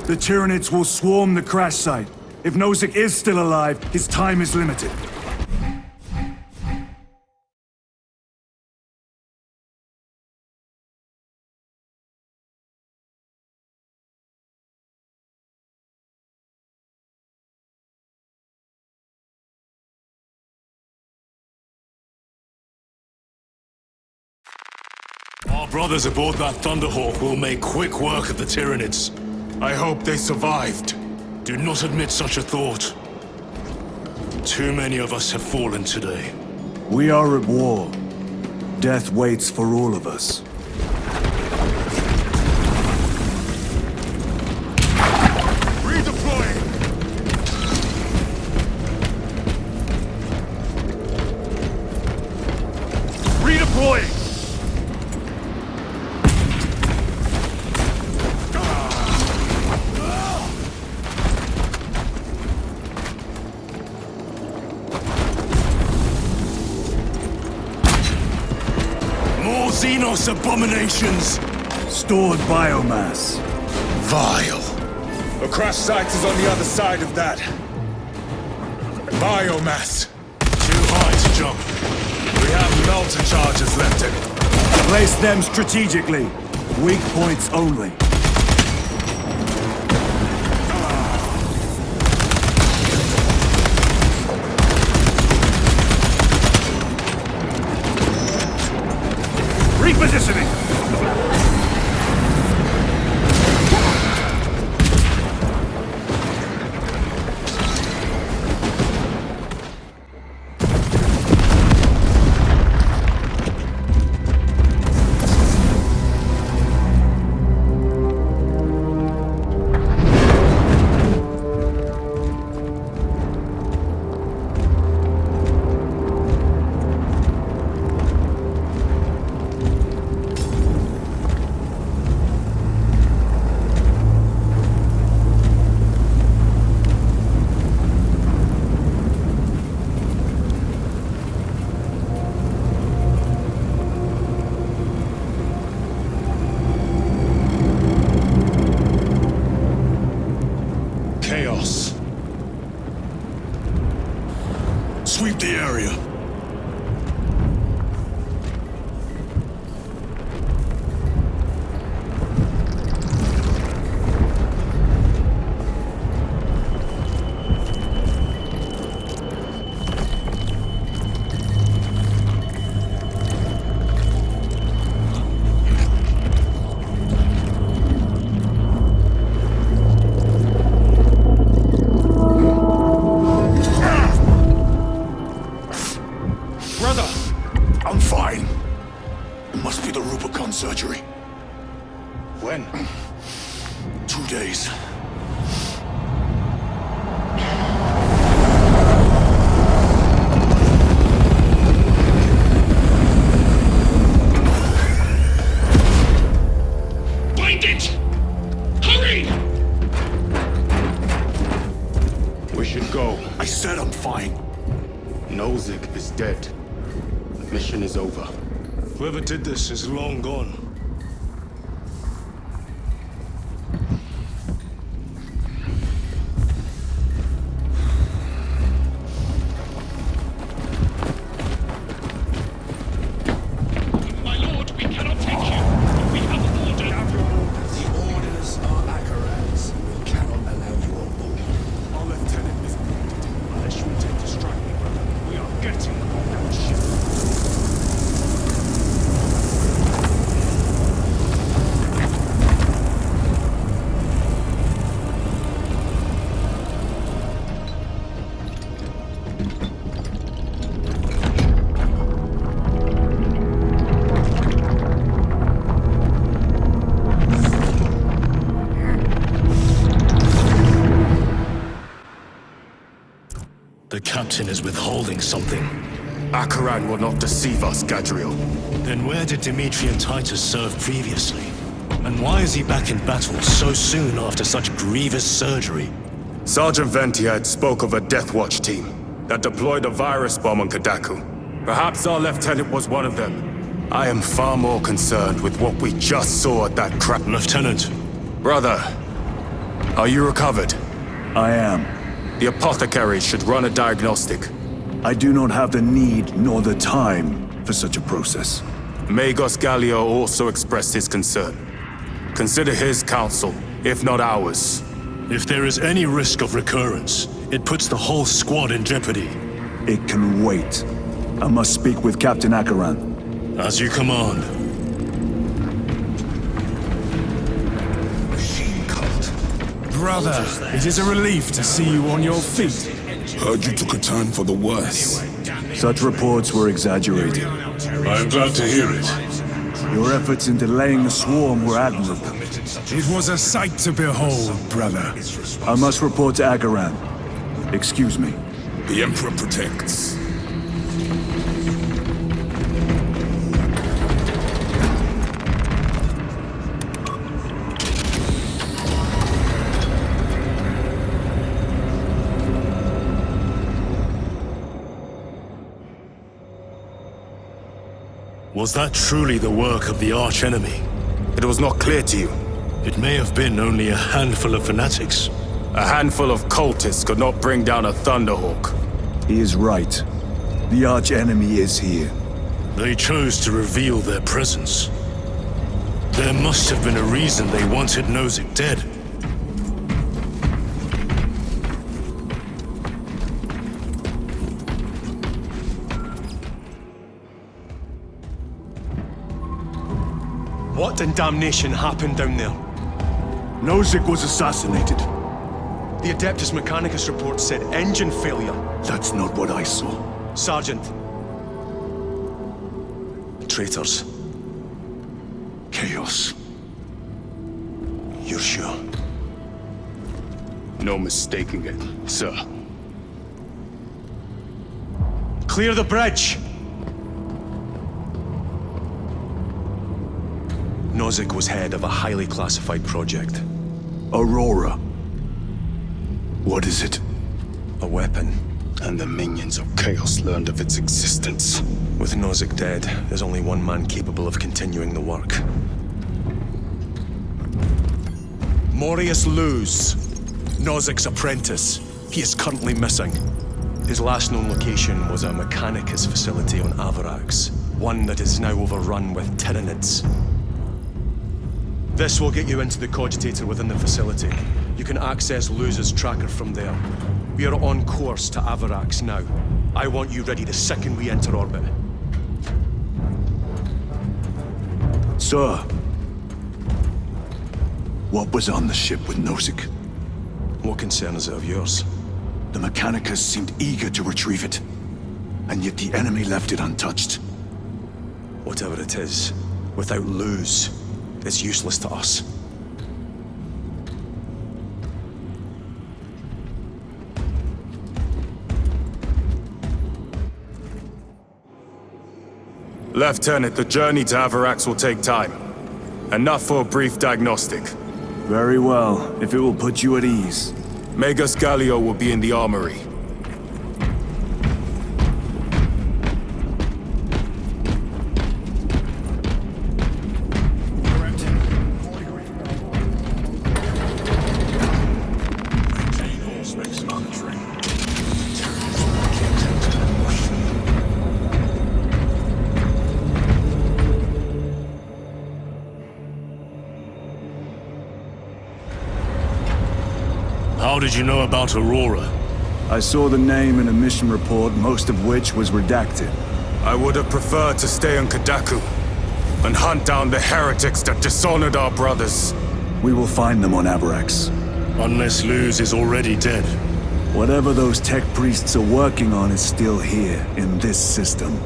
The Tyranids will swarm the crash site. If Nozick is still alive, his time is limited. Our brothers aboard that Thunderhawk will make quick work of the Tyranids. I hope they survived. Do not admit such a thought. Too many of us have fallen today. We are at war. Death waits for all of us. Redeploying! Redeploying! More Xenos abominations! Stored biomass. Vile. The crash site is on the other side of that. Biomass. Too high to jump. We have melter charges left in. Place them strategically. Weak points only. Repositioning! Chaos. Sweep the area. I'm fine. It must be the Rubicon surgery. When? 2 days. Find it! Hurry! We should go. I said I'm fine. Nozick is dead. The mission is over. Whoever did this is long gone. My lord, we cannot take you. We have ordered. The orders are Akaran's. We cannot allow you on board. Our lieutenant is wounded. Unless you intend to strike me, brother, we are getting on that ship. The captain is withholding something. Akaran will not deceive us, Gadriel. Then where did Dimitri and Titus serve previously? And why is he back in battle so soon after such grievous surgery? Sergeant Ventiad spoke of a Death Watch team that deployed a virus bomb on Kadaku. Perhaps our lieutenant was one of them. I am far more concerned with what we just saw at that crap. Lieutenant, Brother, Are you recovered? I am. The apothecary should run a diagnostic. I do not have the need nor the time for such a process. Magos Gallio also expressed his concern. Consider his counsel, if not ours. If there is any risk of recurrence, it puts the whole squad in jeopardy. It can wait. I must speak with Captain Akaran. As you command. Machine cult. Brother, it is a relief to see you on your feet. Heard you took a turn for the worse. Such reports were exaggerated. I am glad to hear it. Your efforts in delaying the swarm were admirable. It was a sight to behold, brother. I must report to Akaran. Excuse me. The Emperor protects. Was that truly the work of the archenemy? It was not clear to you. It may have been only a handful of fanatics. A handful of cultists could not bring down a Thunderhawk. He is right. The arch-enemy is here. They chose to reveal their presence. There must have been a reason they wanted Nozick dead. What in damnation happened down there? Nozick was assassinated. The Adeptus Mechanicus report said engine failure. That's not what I saw. Sergeant. Traitors. Chaos. You're sure? No mistaking it, sir. Clear the bridge! Nozick was head of a highly classified project. Aurora. What is it? A weapon. And the minions of Chaos learned of its existence. With Nozick dead, there's only one man capable of continuing the work. Morius Luz, Nozick's apprentice. He is currently missing. His last known location was a Mechanicus facility on Avarax, one that is now overrun with Tyranids. This will get you into the cogitator within the facility. You can access Luz's tracker from there. We are on course to Avarax now. I want you ready the second we enter orbit. Sir. What was on the ship with Nozick? What concern is it of yours? The Mechanicus seemed eager to retrieve it. And yet the enemy left it untouched. Whatever it is, without Luz, it's useless to us. Lieutenant, the journey to Avarax will take time. Enough for a brief diagnostic. Very well, if it will put you at ease. Magos Gallio will be in the armory. How did you know about Aurora? I saw the name in a mission report, most of which was redacted. I would have preferred to stay on Kadaku and hunt down the heretics that dishonored our brothers. We will find them on Avarax. Unless Luz is already dead. Whatever those tech priests are working on is still here, in this system.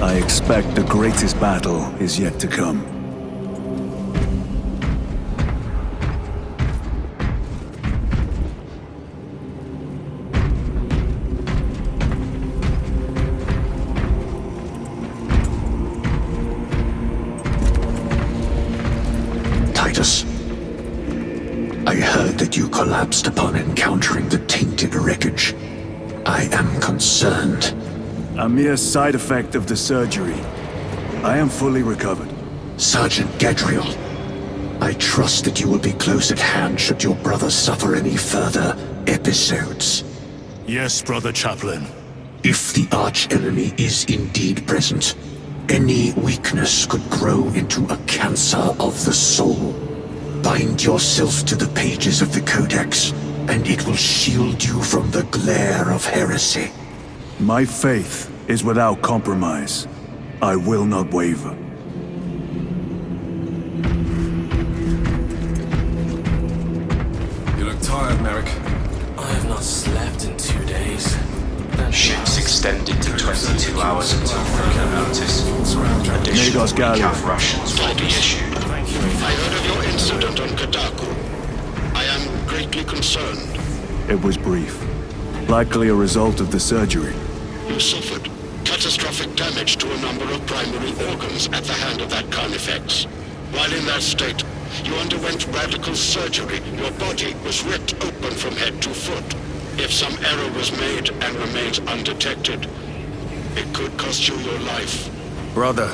I expect the greatest battle is yet to come. Titus, I heard that you collapsed upon encountering the tainted wreckage. I am concerned. A mere side effect of the surgery. I am fully recovered. Sergeant Gadriel, I trust that you will be close at hand should your brother suffer any further episodes. Yes, Brother Chaplain. If the arch-enemy is indeed present, any weakness could grow into a cancer of the soul. Bind yourself to the pages of the Codex, and it will shield you from the glare of heresy. My faith is without compromise. I will not waver. You look tired, Merrick. I have not slept in 2 days. Ships extended to 22 hours until further notice. Magos Gallia. Cav rations will be issued. I heard of your incident on Kadaku. I am greatly concerned. It was brief. Likely a result of the surgery. You suffered catastrophic damage to a number of primary organs at the hand of that Carnifex. While in that state, you underwent radical surgery. Your body was ripped open from head to foot. If some error was made and remains undetected, it could cost you your life. Brother,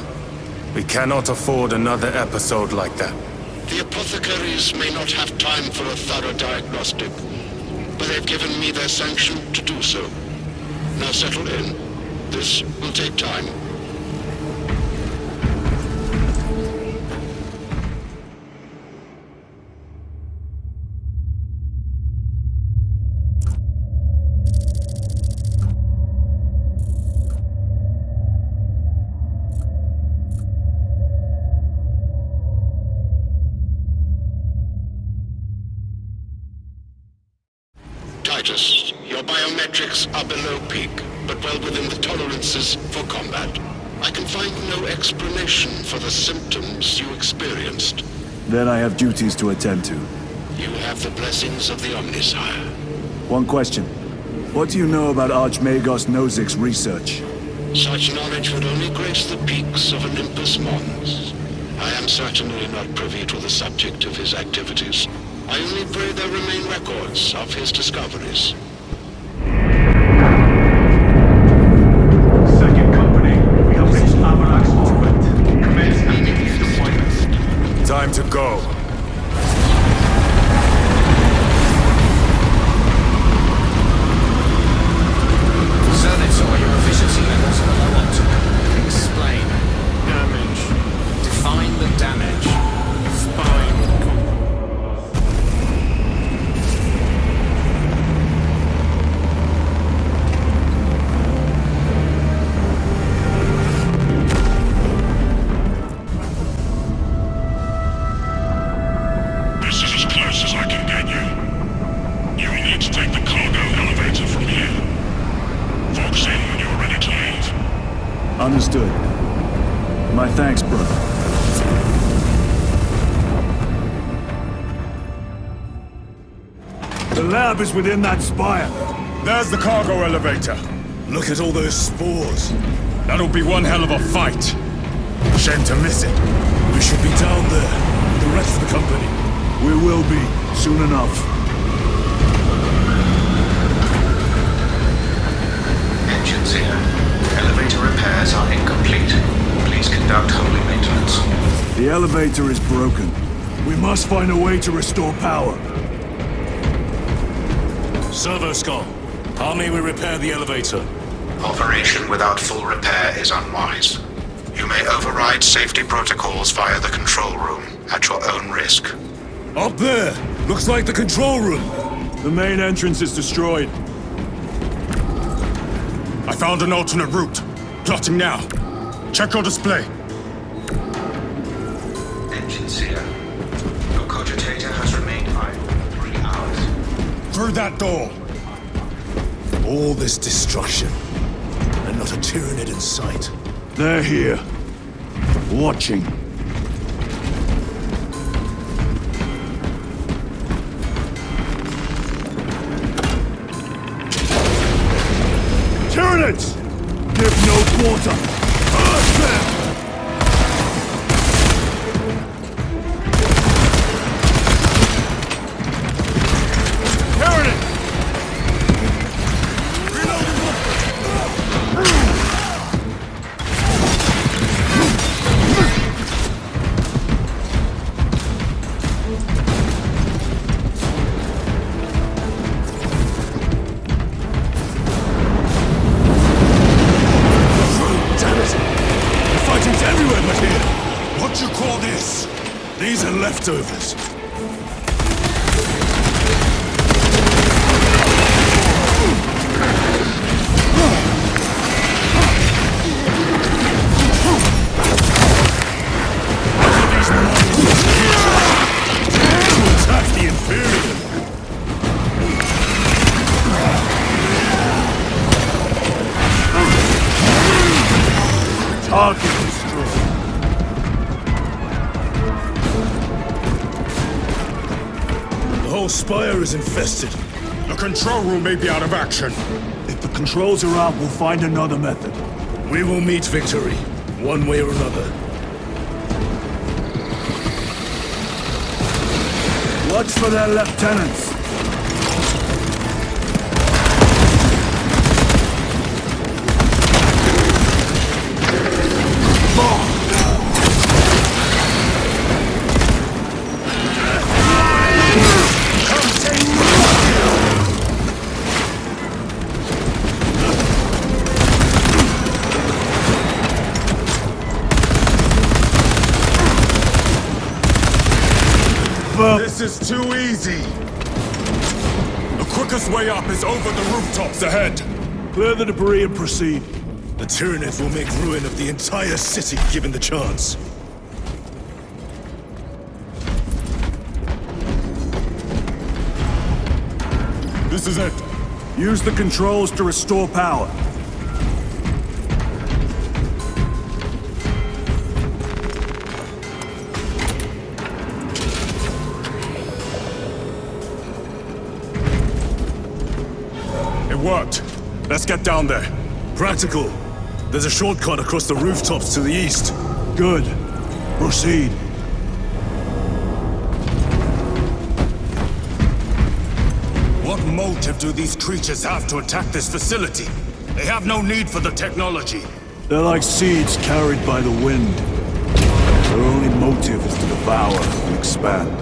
we cannot afford another episode like that. The apothecaries may not have time for a thorough diagnostic, but they've given me their sanction to do so. Now settle in. This will take time. Titus, your biometrics are below peak, but well within the tolerances for combat. I can find no explanation for the symptoms you experienced. Then I have duties to attend to. You have the blessings of the Omnisire. One question. What do you know about Archmagos Nozik's research? Such knowledge would only grace the peaks of Olympus Mons. I am certainly not privy to the subject of his activities. I only pray there remain records of his discoveries. Second company, we have reached Avarak's orbit. Commence immediate deployment. Time to go. Senator, your efficiency levels are below optimal. Explain. Damage. Define the damage. Spine. This is as close as I can get you. You will need to take the cargo elevator from here. Focus in when you're ready to leave. Understood. My thanks, brother. The lab is within that spire. There's the cargo elevator. Look at all those spores. That'll be one hell of a fight. Shame to miss it. We should be down there with the rest of the company. We will be, soon enough. Engines here. Elevator repairs are incomplete. Please conduct holy maintenance. The elevator is broken. We must find a way to restore power. Servo Skull, how may we repair the elevator? Operation without full repair is unwise. You may override safety protocols via the control room at your own risk. Up there! Looks like the control room! The main entrance is destroyed. I found an alternate route. Plotting now. Check your display. Engines here. Your cogitator has remained idle for 3 hours. Through that door. All this destruction, and not a Tyranid in sight. They're here. Watching. Tyranids! Give no quarter! Earth them! Tyranid! These are leftovers. Attack the Imperium! Target destroyed. The whole spire is infested. The control room may be out of action. If the controls are out, we'll find another method. We will meet victory, one way or another. Watch for their lieutenants. This is too easy! The quickest way up is over the rooftops ahead! Clear the debris and proceed. The Tyranids will make ruin of the entire city given the chance. This is it! Use the controls to restore power. It worked! Let's get down there. Practical. There's a shortcut across the rooftops to the east. Good. Proceed. What motive do these creatures have to attack this facility? They have no need for the technology. They're like seeds carried by the wind. Their only motive is to devour and expand.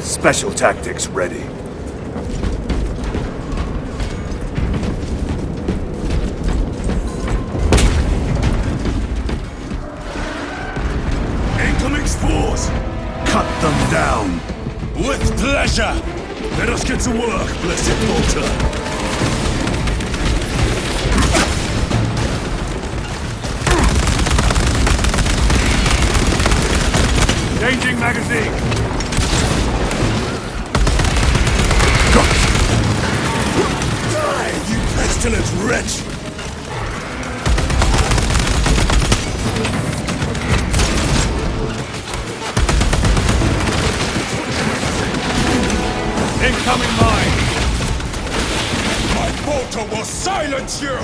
Special tactics ready. Incoming spores! Cut them down! With pleasure! Let us get to work, blessed Volta! Changing magazine! Die, you pestilent wretch! Incoming mine! My bolter will silence you!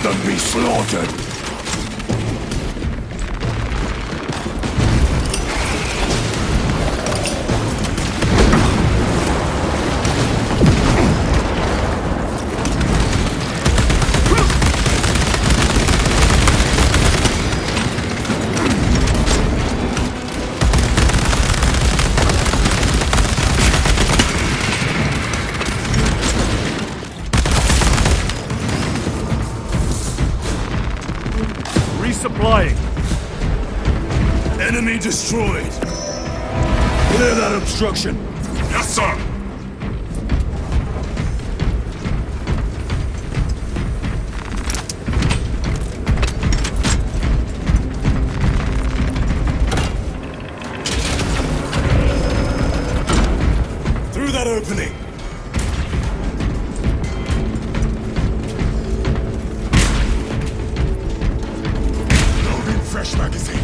And be slaughtered! Resupplying. Enemy destroyed. Clear that obstruction. Yes, sir! Through that opening. Fresh magazine.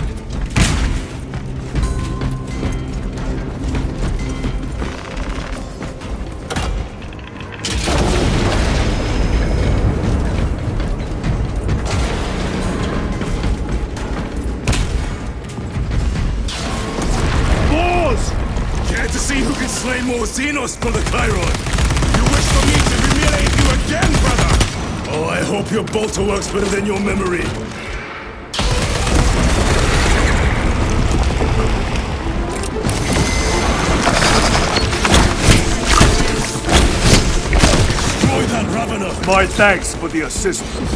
slay more Xenos, Brother Chiron! You wish for me to humiliate you again, brother! Oh, I hope your bolter works better than your memory. Destroy that Ravener! My thanks for the assistance.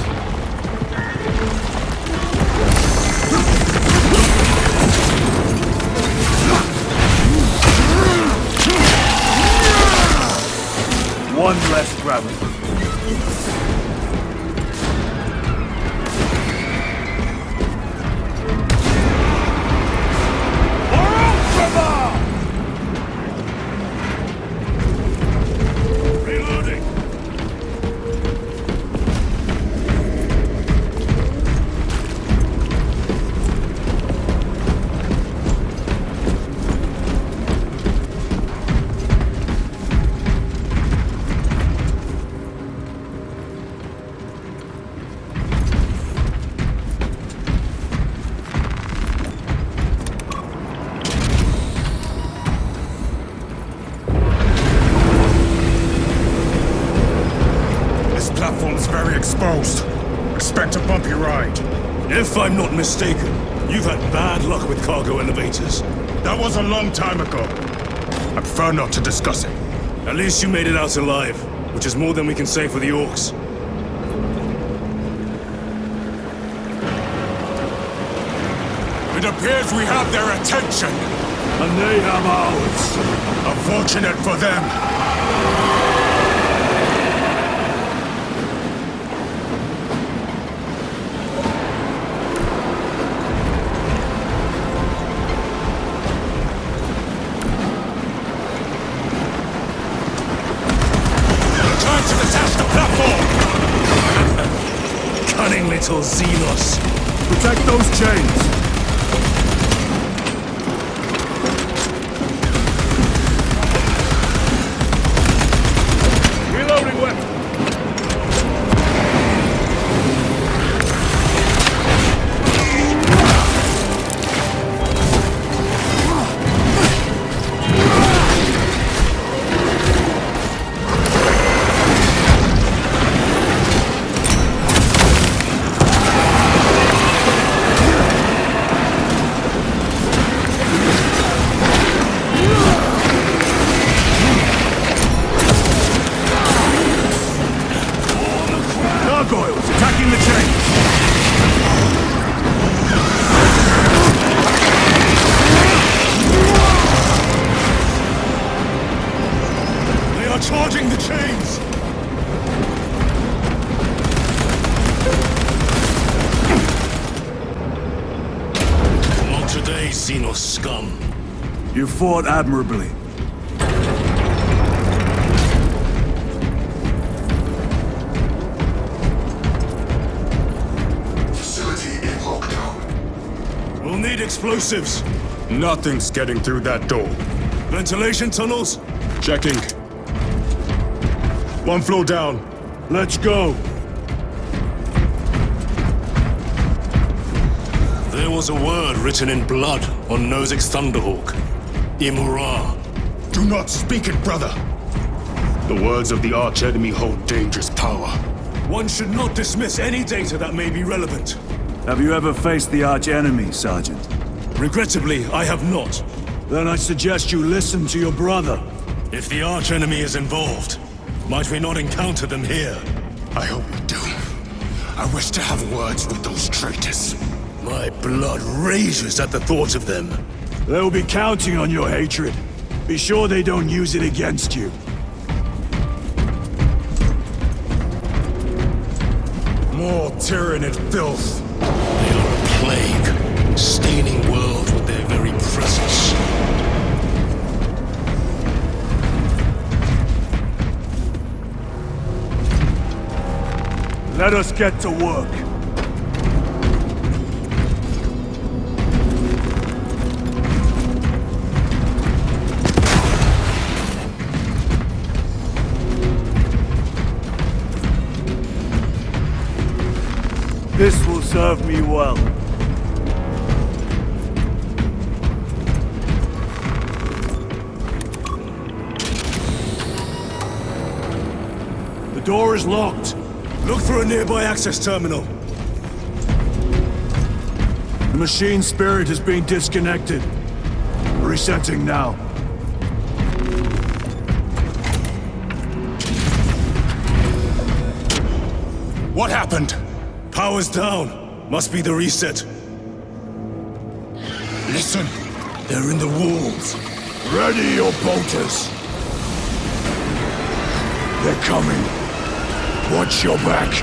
One less Ravener. Exposed. Expect a bumpy ride. If I'm not mistaken, you've had bad luck with cargo elevators. That was a long time ago. I prefer not to discuss it. At least you made it out alive, which is more than we can say for the Orcs. It appears we have their attention. And they have ours. Unfortunate for them. Little Xenos. Protect those chains. Reloading weapon. Charging the chains! Not today, Xenos scum. You fought admirably. Facility in lockdown. We'll need explosives. Nothing's getting through that door. Ventilation tunnels? Checking. One floor down. Let's go. There was a word written in blood on Nozick's Thunderhawk. Imura. Do not speak it, brother. The words of the archenemy hold dangerous power. One should not dismiss any data that may be relevant. Have you ever faced the archenemy, Sergeant? Regrettably, I have not. Then I suggest you listen to your brother. If the archenemy is involved, might we not encounter them here? I hope we do. I wish to have words with those traitors. My blood rages at the thought of them. They'll be counting on your hatred. Be sure they don't use it against you. More tyrannid filth. They are a plague, staining worlds with their very presence. Let us get to work. This will serve me well. door is locked. Look for a nearby access terminal. The machine spirit has been disconnected. Resetting now. What happened? Power's down. Must be the reset. Listen. They're in the walls. Ready your bolters. They're coming. Watch your back.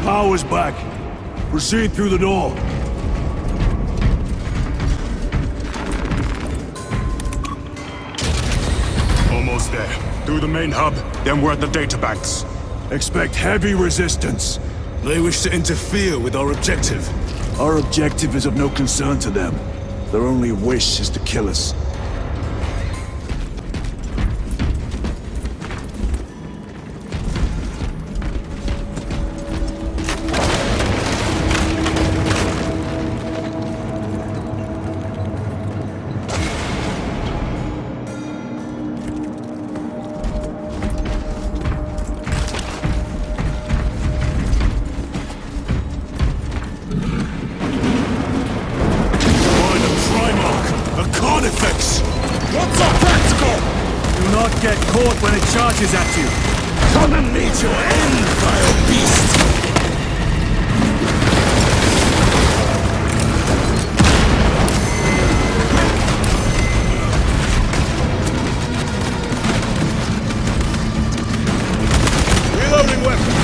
Power's back. Proceed through the door. Almost there. Through the main hub, then we're at the databanks. Expect heavy resistance. They wish to interfere with our objective. Our objective is of no concern to them. Their only wish is to kill us. Get caught when it charges at you. Come and meet your end, vile beast! Reloading weapon.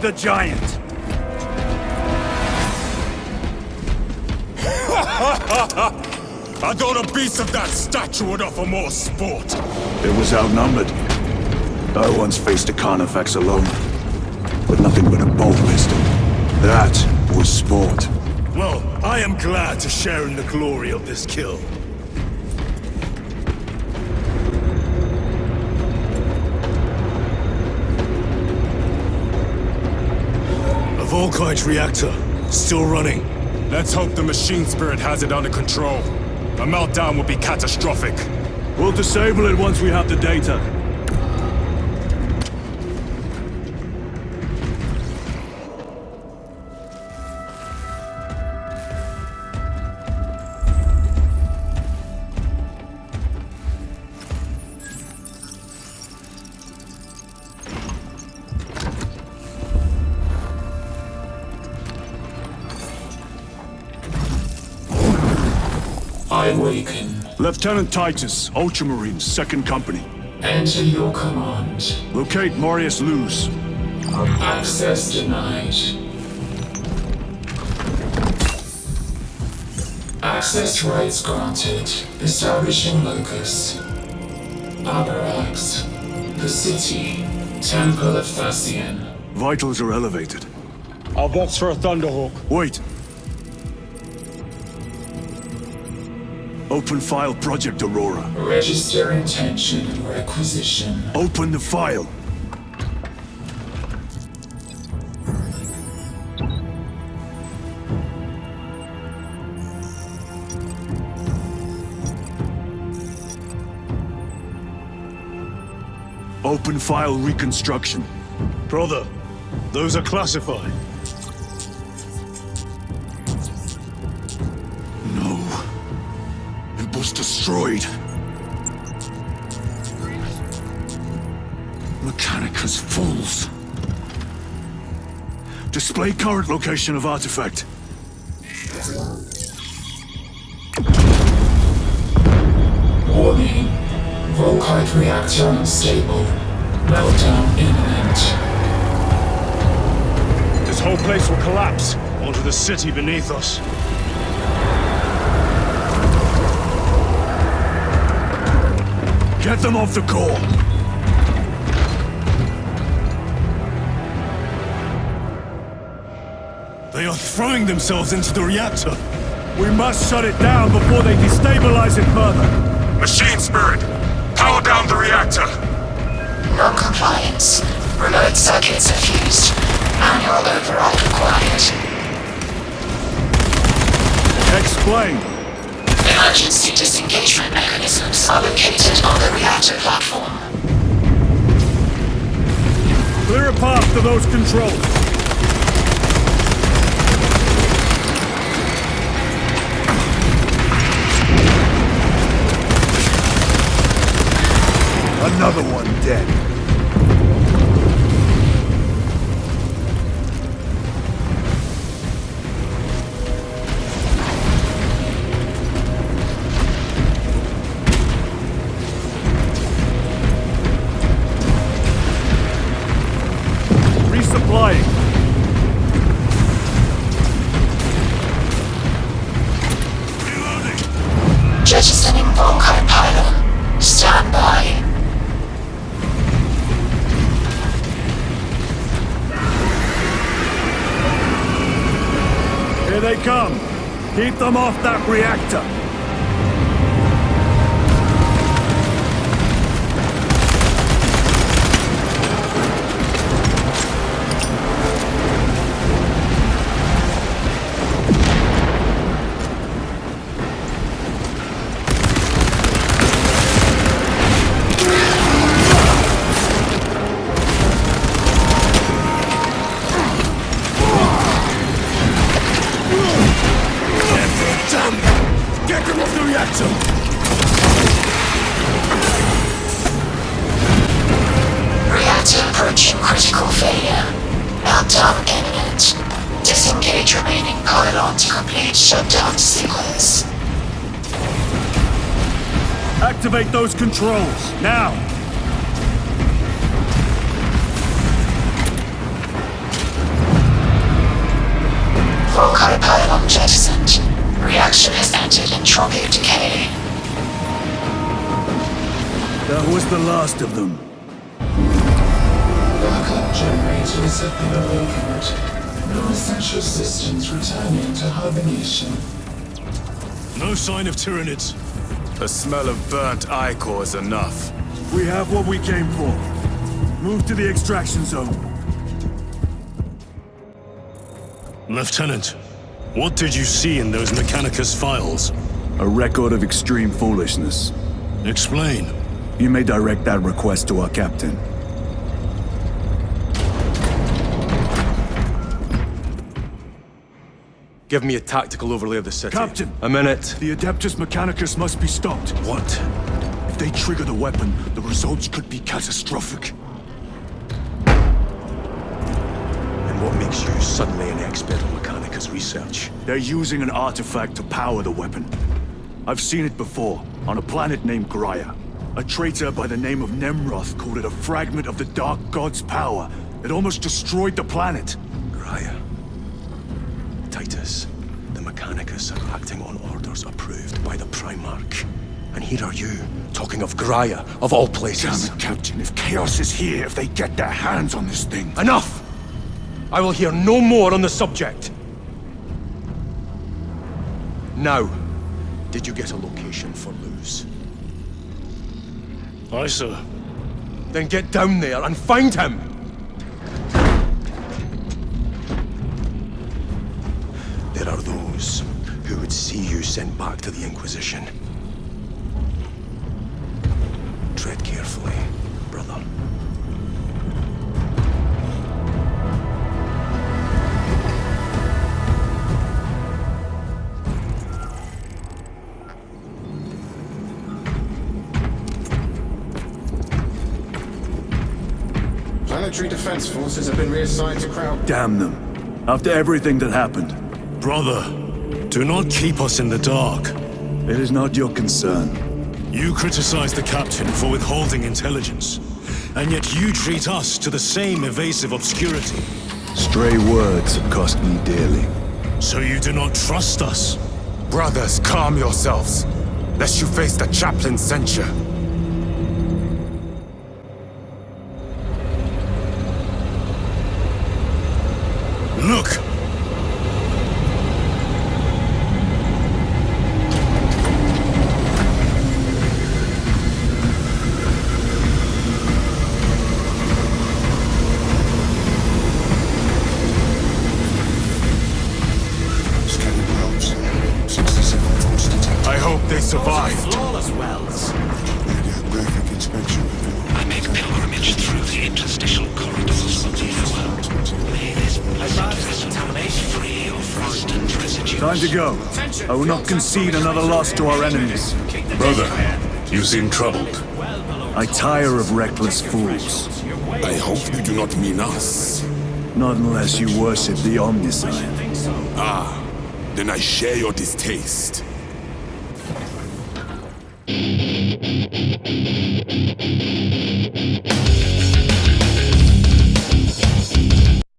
The giant. I thought a beast of that stature would offer more sport. It was outnumbered. I once faced a Carnifex alone, with nothing but a bow pistol. That was sport. Well, I am glad to share in the glory of this kill. Volkite reactor, still running. Let's hope the machine spirit has it under control. A meltdown will be catastrophic. We'll disable it once we have the data. I awaken. Lieutenant Titus, Ultramarines, 2nd Company. Enter your command. Locate Marius Luz. Access denied. Access rights granted. Establishing locus. Abarax. The city. Temple of Thasian. Vitals are elevated. I'll box for a Thunderhawk. Wait. Open file Project Aurora. Register intention and requisition. Open the file. Open file reconstruction. Brother, those are classified. No. It was destroyed. Mechanicus fools. Display current location of artifact. Warning. Volkite reactor unstable. Meltdown imminent. This whole place will collapse onto the city beneath us. Get them off the core! They are throwing themselves into the reactor. We must shut it down before they destabilize it further. Machine spirit, power down the reactor. Non-compliance. Remote circuits are fused. Manual override required. Explain. Emergency disengagement mechanisms are located on the reactor platform. Clear a path to those controls. Another one dead. Resupplying. Jettisoning Volkite pylon. Stand by. Here they come. Keep them off that reactor. Get them off the reactor! Reactor approaching critical failure. Meltdown imminent. Disengage remaining pylon to complete shutdown sequence. Activate those controls, now! Volkite pylon jettisoned. Reaction has entered entropic decay. That was the last of them. Backup generators have been awakened. Non-essential systems returning to hibernation. No sign of Tyranids. The smell of burnt ichor is enough. We have what we came for. Move to the extraction zone. Lieutenant, what did you see in those Mechanicus files? A record of extreme foolishness. Explain. You may direct that request to our captain. Give me a tactical overlay of the city. Captain! A minute. The Adeptus Mechanicus must be stopped. What? If they trigger the weapon, the results could be catastrophic. And what makes you suddenly an expert on Mechanicus research? They're using an artifact to power the weapon. I've seen it before, on a planet named Graia. A traitor by the name of Nemroth called it a fragment of the Dark God's power that almost destroyed the planet. Graia. Titus, the Mechanicus are acting on orders approved by the Primarch. And here are you, talking of Graia, of all places. Damn it, Captain, if Chaos is here, if they get their hands on this thing... Enough! I will hear no more on the subject. Now, did you get a location for Luz? Aye, sir. Then get down there and find him! There are those who would see you sent back to the Inquisition. Tread carefully, brother. Planetary defense forces have been reassigned to Kraut. Damn them. After everything that happened. Brother, do not keep us in the dark. It is not your concern. You criticize the captain for withholding intelligence, and yet you treat us to the same evasive obscurity. Stray words have cost me dearly. So you do not trust us? Brothers, calm yourselves, lest you face the chaplain's censure. Look! I hope they survived. Flawless wells. Radiographic inspection. I make pilgrimage through the interstitial corridors of the world. May this contamination free of frost and residue. Time to go. I will not concede another loss to our enemies. Brother, you seem troubled. I tire of reckless fools. I hope you do not mean us. Not unless you worship the Omniscient. Ah, then I share your distaste.